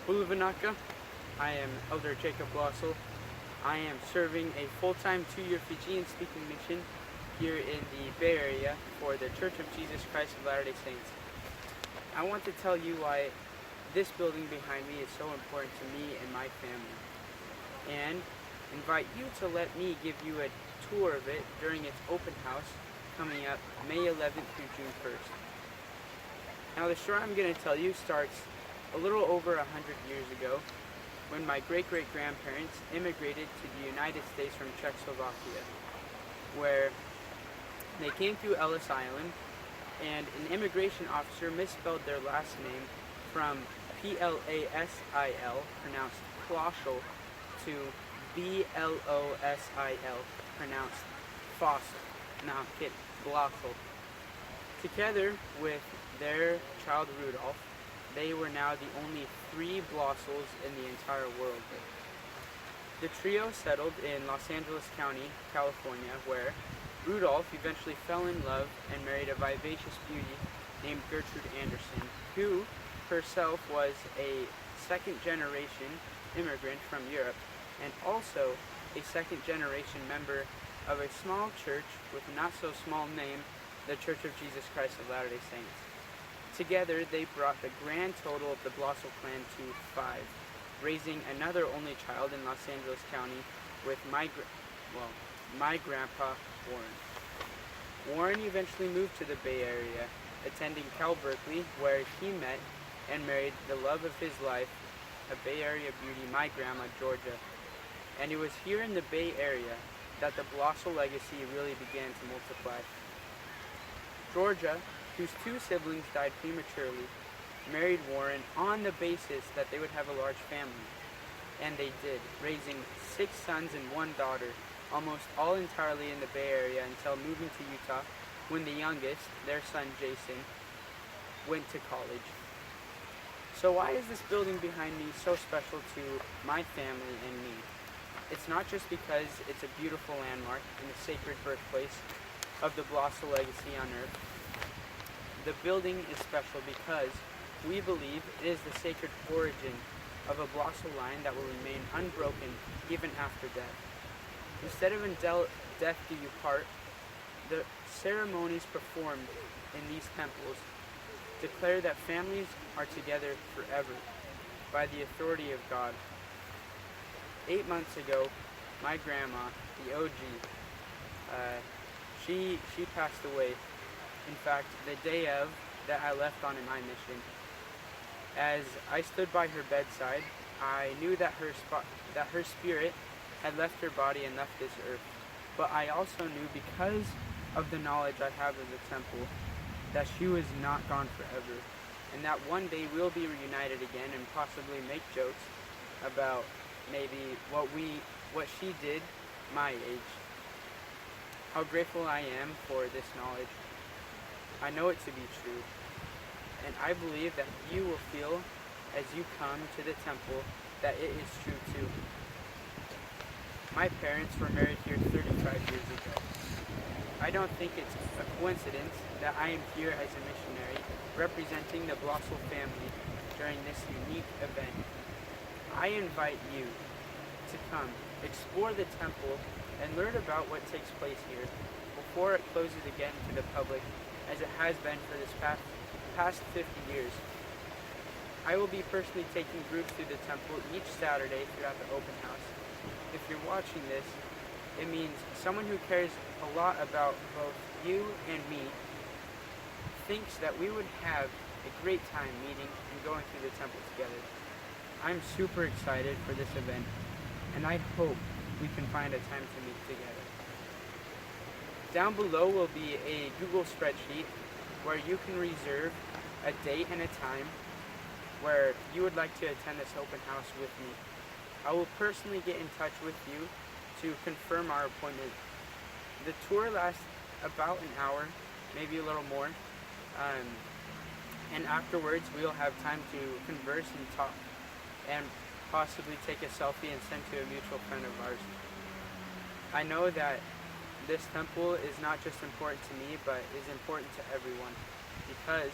Huluvanaka. I am Elder Jakob Blosil. I am serving a full-time 2-year Fijian speaking mission here in the Bay Area for the Church of Jesus Christ of Latter-day Saints. I want to tell you why this building behind me is so important to me and my family, and invite you to let me give you a tour of it during its open house coming up May 11th through June 1st. Now the story I'm going to tell you starts a little over 100 years ago when my great-great-grandparents immigrated to the United States from Czechoslovakia, where they came through Ellis Island, and an immigration officer misspelled their last name from Plasil, pronounced Blosil, to Blosil, pronounced fossil. No, I'm kidding, Blosil. Together with their child Rudolph, they were now the only 3 Blosils in the entire world. The trio settled in Los Angeles County, California, where Rudolph eventually fell in love and married a vivacious beauty named Gertrude Anderson, who herself was a second-generation immigrant from Europe and also a second-generation member of a small church with a not-so-small name, the Church of Jesus Christ of Latter-day Saints. Together, they brought the grand total of the Blosil clan to 5, raising another only child in Los Angeles County with my grandpa, Warren. Warren eventually moved to the Bay Area, attending Cal Berkeley, where he met and married the love of his life, a Bay Area beauty, my grandma, Georgia. And it was here in the Bay Area that the Blosil legacy really began to multiply. Georgia, whose 2 siblings died prematurely, married Warren on the basis that they would have a large family. And they did, raising 6 sons and 1 daughter, almost all entirely in the Bay Area until moving to Utah, when the youngest, their son Jason, went to college. So why is this building behind me so special to my family and me? It's not just because it's a beautiful landmark and the sacred birthplace of the Blosil legacy on earth. The building is special because we believe it is the sacred origin of a Blosil line that will remain unbroken even after death. Instead of until death do you part, the ceremonies performed in these temples declare that families are together forever by the authority of God. 8 months ago, my grandma, the OG, she passed away. In fact, the day of that I left on my mission. As I stood by her bedside, I knew that her spirit had left her body and left this earth. But I also knew, because of the knowledge I have of the temple, that she was not gone forever, and that one day we'll be reunited again and possibly make jokes about maybe what she did my age. How grateful I am for this knowledge. I know it to be true, and I believe that you will feel as you come to the temple that it is true too. My parents were married here 35 years ago. I don't think it's a coincidence that I am here as a missionary representing the Blosil family during this unique event. I invite you to come, explore the temple, and learn about what takes place here before it closes again to the public, as it has been for this past 50 years. I will be personally taking groups through the temple each Saturday throughout the open house. If you're watching this, it means someone who cares a lot about both you and me thinks that we would have a great time meeting and going through the temple together. I'm super excited for this event, and I hope we can find a time to meet together. Down below will be a Google spreadsheet where you can reserve a date and a time where you would like to attend this open house with me. I will personally get in touch with you to confirm our appointment. The tour lasts about an hour, maybe a little more, and afterwards we'll have time to converse and talk, and possibly take a selfie and send to a mutual friend of ours. I know that this temple is not just important to me, but is important to everyone, because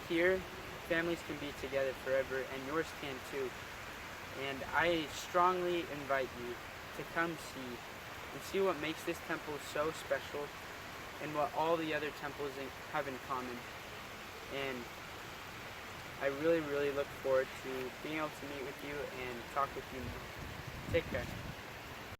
here families can be together forever, and yours can too. And I strongly invite you to come see what makes this temple so special and what all the other temples have in common. And I really, really look forward to being able to meet with you and talk with you more. Take care.